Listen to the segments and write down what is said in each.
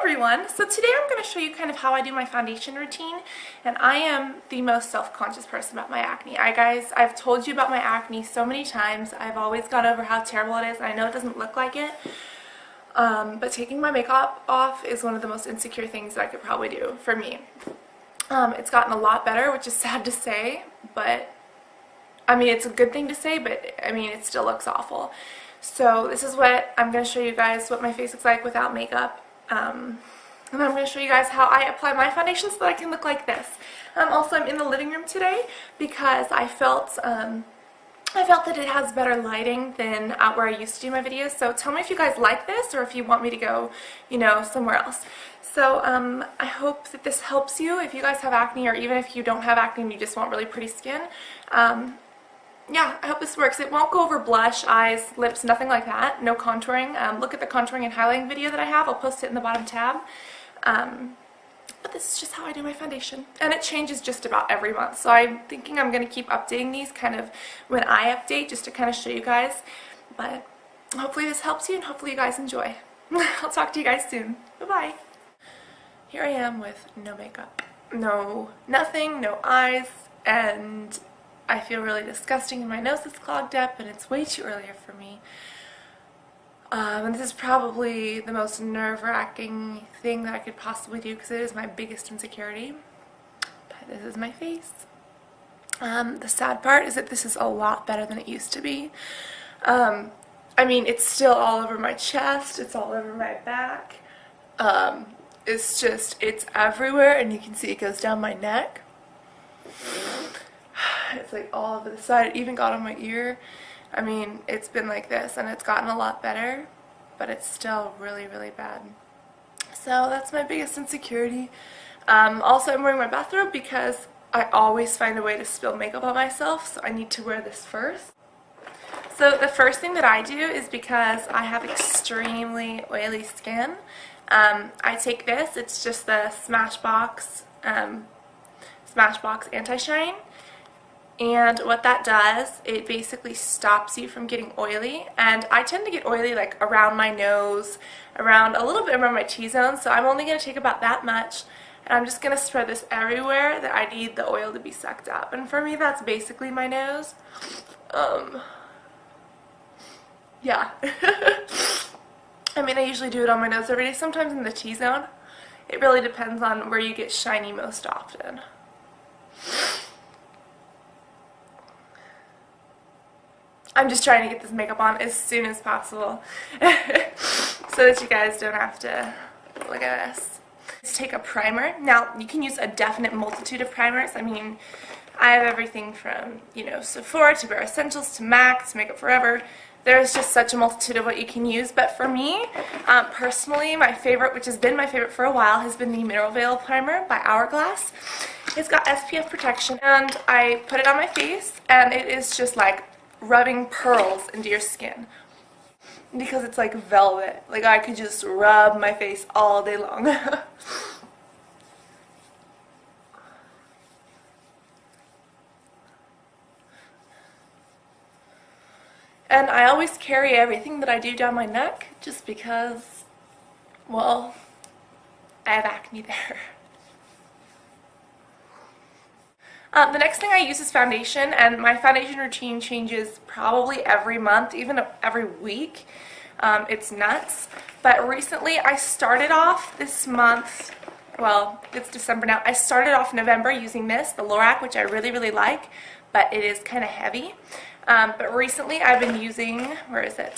everyone! So today I'm going to show you kind of how I do my foundation routine, and I am the most self-conscious person about my acne. I've told you about my acne so many times. I've always gone over how terrible it is. I know it doesn't look like it, but taking my makeup off is one of the most insecure things that I could probably do for me. It's gotten a lot better, which is sad to say, but I mean, it's a good thing to say, but I mean, it still looks awful. So this is what I'm going to show you guys what my face looks like without makeup. And I'm going to show you guys how I apply my foundation so that I can look like this. Also, I'm in the living room today because I felt that it has better lighting than out where I used to do my videos. So tell me if you guys like this or if you want me to go, you know, somewhere else. So I hope that this helps you if you guys have acne, or even if you don't have acne and you just want really pretty skin. Yeah, I hope this works. It won't go over blush, eyes, lips, nothing like that. No contouring. Look at the contouring and highlighting video that I have. I'll post it in the bottom tab. But this is just how I do my foundation. And it changes just about every month. So I'm thinking I'm going to keep updating these kind of when I update, just to kind of show you guys. But hopefully this helps you and hopefully you guys enjoy. I'll talk to you guys soon. Bye-bye. Here I am with no makeup. No, nothing, no eyes, and I feel really disgusting and my nose is clogged up and it's way too early for me. And this is probably the most nerve-wracking thing that I could possibly do because it is my biggest insecurity. But this is my face. The sad part is that this is a lot better than it used to be. I mean, it's still all over my chest, it's all over my back. It's everywhere, and you can see it goes down my neck. It's like all over the side. It even got on my ear. I mean, it's been like this and it's gotten a lot better, but it's still really, really bad. So that's my biggest insecurity. Also, I'm wearing my bathrobe because I always find a way to spill makeup on myself, so I need to wear this first. So the first thing that I do is, because I have extremely oily skin, I take this. It's just the Smashbox Anti-Shine. And what that does, it basically stops you from getting oily. And I tend to get oily like around my nose, around a little bit around my T-zone, so I'm only going to take about that much. And I'm just going to spread this everywhere that I need the oil to be sucked up. And for me, that's basically my nose. Yeah. I mean, I usually do it on my nose every day, sometimes in the T-zone. It really depends on where you get shiny most often. I'm just trying to get this makeup on as soon as possible so that you guys don't have to look at this. Let's take a primer. Now, you can use a definite multitude of primers. I mean, I have everything from, you know, Sephora to Bare Essentials to MAC to Makeup Forever. There's just such a multitude of what you can use. But for me, personally, my favorite, which has been my favorite for a while, has been the Mineral Veil Primer by Hourglass. It's got SPF protection, and I put it on my face, and it is just like rubbing pearls into your skin because it's like velvet. Like, I could just rub my face all day long. And I always carry everything that I do down my neck just because, well, I have acne there. The next thing I use is foundation, and my foundation routine changes probably every month, even every week. It's nuts. But recently I started off this month, well, it's December now, I started off November using this, the Lorac, which I really, really like, but it is kind of heavy. But recently I've been using,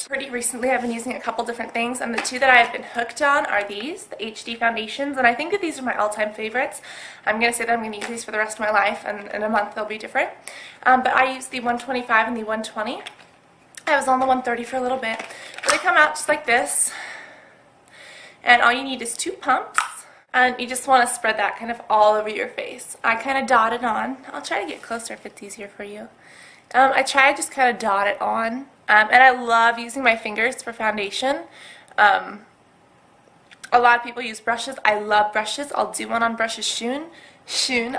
Pretty recently I've been using a couple different things, and the two that I've been hooked on are these, the HD foundations, and I think that these are my all-time favorites. I'm going to say that I'm going to use these for the rest of my life, and in a month they'll be different. But I use the 125 and the 120. I was on the 130 for a little bit. But they come out just like this, and all you need is 2 pumps. And you just want to spread that kind of all over your face. I kind of dot it on. I'll try to get closer if it's easier for you. I try to just kind of dot it on, and I love using my fingers for foundation. A lot of people use brushes. I love brushes. I'll do one on brushes soon.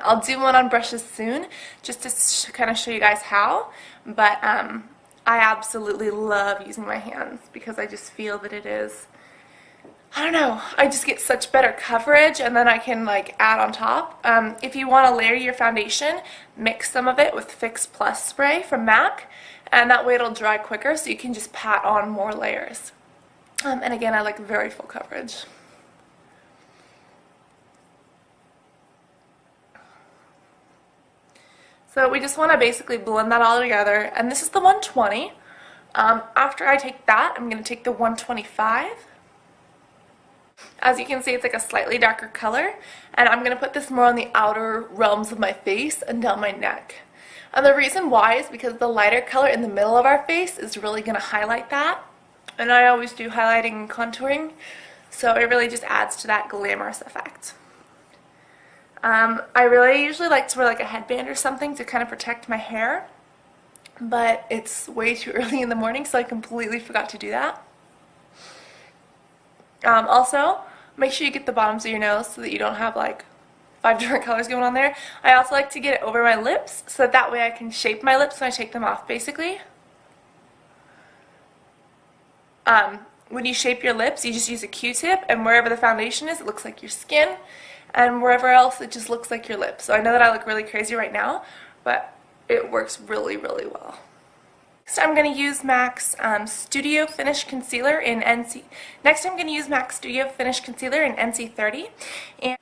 I'll do one on brushes soon, just to kind of show you guys how. But I absolutely love using my hands because I just feel that it is I don't know, I just get such better coverage, and then I can like add on top. If you want to layer your foundation, mix some of it with Fix Plus spray from MAC, and that way it'll dry quicker, so you can just pat on more layers. And again, I like very full coverage. So we just want to basically blend that all together, and this is the 120. After I take that, I'm going to take the 125. As you can see, it's like a slightly darker color, and I'm going to put this more on the outer realms of my face and down my neck. And the reason why is because the lighter color in the middle of our face is really going to highlight that. And I always do highlighting and contouring, so it really just adds to that glamorous effect. I really usually like to wear like a headband or something to kind of protect my hair, but it's way too early in the morning, so I completely forgot to do that. Also, make sure you get the bottoms of your nose so that you don't have like 5 different colors going on there. I also like to get it over my lips so that way I can shape my lips when I take them off, basically. When you shape your lips, you just use a Q-tip, and wherever the foundation is, it looks like your skin, and wherever else, it just looks like your lips. So I know that I look really crazy right now, but it works really, really well. So I'm going to use MAC's Studio Finish Concealer in NC. Next, I'm going to use MAC's Studio Finish Concealer in NC30. And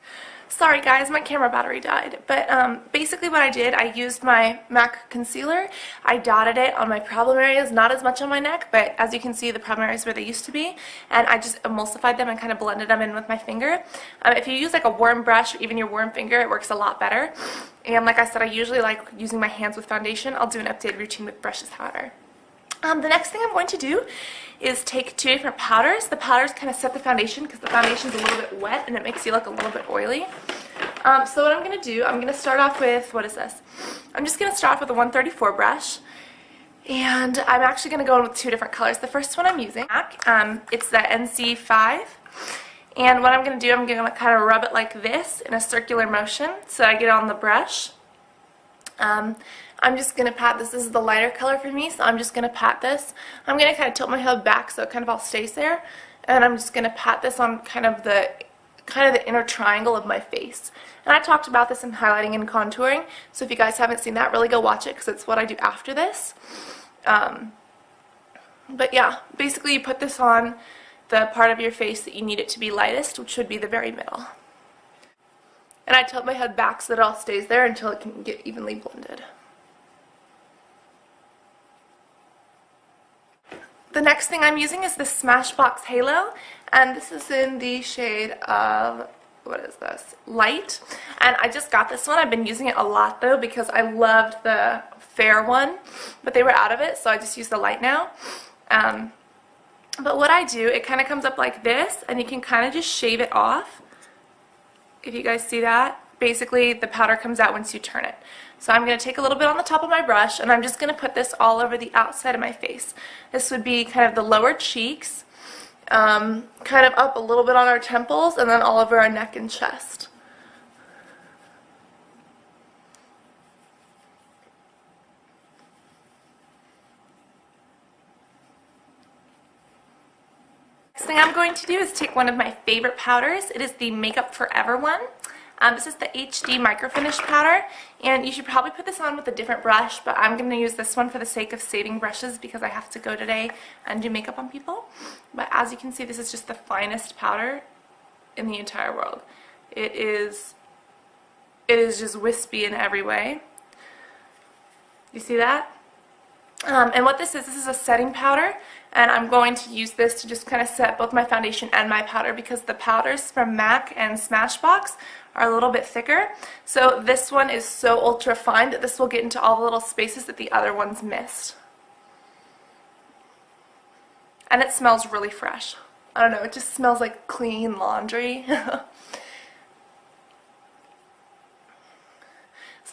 sorry guys, my camera battery died. But basically what I did, I used my MAC concealer. I dotted it on my problem areas, not as much on my neck, but as you can see, the problem areas where they used to be. And I just emulsified them and kind of blended them in with my finger. If you use like a warm brush or even your warm finger, it works a lot better. And like I said, I usually like using my hands with foundation. I'll do an updated routine with brushes, however. The next thing I'm going to do is take 2 different powders. The powders kind of set the foundation because the foundation is a little bit wet and it makes you look a little bit oily. So what I'm going to do, I'm going to start off with, what is this? I'm just going to start off with a 134 brush. And I'm actually going to go in with 2 different colors. The first one I'm using, it's the NC5. And what I'm going to do, I'm going to kind of rub it like this in a circular motion so I get it on the brush. I'm just going to pat this. This is the lighter color for me, so I'm just going to pat this. I'm going to kind of tilt my head back so it kind of all stays there. And I'm just going to pat this on kind of the inner triangle of my face. And I talked about this in highlighting and contouring, so if you guys haven't seen that, really go watch it because it's what I do after this. But yeah, basically you put this on the part of your face that you need it to be lightest, which would be the very middle. And I tilt my head back so that it all stays there until it can get evenly blended. The next thing I'm using is the Smashbox Halo, and this is in the shade of, what is this, Light. And I just got this one. I've been using it a lot though because I loved the fair one, but they were out of it, so I just use the light now. But what I do, it kind of comes up like this, and you can kind of just shave it off. If you guys see that, basically the powder comes out once you turn it. So I'm going to take a little bit on the top of my brush, and I'm just going to put this all over the outside of my face. This would be kind of the lower cheeks, kind of up a little bit on our temples, and then all over our neck and chest. Next thing I'm going to do is take one of my favorite powders. It is the Makeup Forever one. This is the HD Micro Finish powder, and you should probably put this on with a different brush, but I'm going to use this one for the sake of saving brushes because I have to go today and do makeup on people. But as you can see, this is just the finest powder in the entire world. It is just wispy in every way. You see that? And what this is a setting powder, and I'm going to use this to just kind of set both my foundation and my powder because the powders from MAC and Smashbox are a little bit thicker. So this one is so ultra fine that this will get into all the little spaces that the other ones missed. And it smells really fresh. I don't know, it just smells like clean laundry. So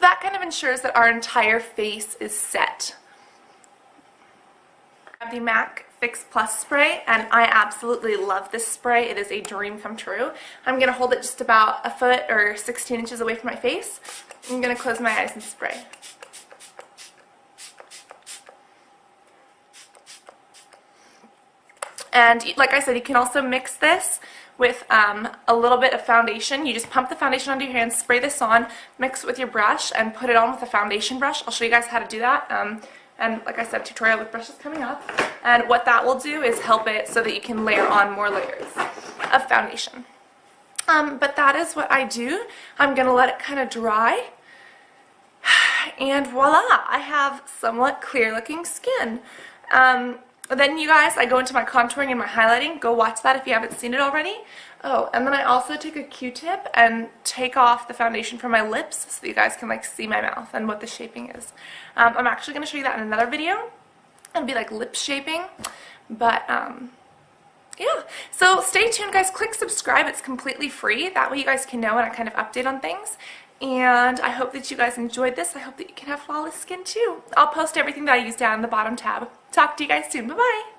that kind of ensures that our entire face is set. I have the MAC Fix Plus spray, and I absolutely love this spray. It is a dream come true. I'm going to hold it just about a foot or 16 inches away from my face. I'm going to close my eyes and spray. And like I said, you can also mix this with a little bit of foundation. You just pump the foundation onto your hands, spray this on, mix it with your brush, and put it on with a foundation brush. I'll show you guys how to do that. And like I said, tutorial with brushes coming up. And what that will do is help it so that you can layer on more layers of foundation. But that is what I do. I'm going to let it kind of dry. And voila, I have somewhat clear looking skin. Then you guys, I go into my contouring and my highlighting. Go watch that if you haven't seen it already. Oh, and then I also take a Q-tip and take off the foundation from my lips so that you guys can like see my mouth and what the shaping is. I'm actually going to show you that in another video. It'll be like lip shaping. But yeah, so stay tuned guys. Click subscribe. It's completely free. That way you guys can know when I kind of update on things. And I hope that you guys enjoyed this. I hope that you can have flawless skin too. I'll post everything that I use down in the bottom tab. Talk to you guys soon. Bye-bye.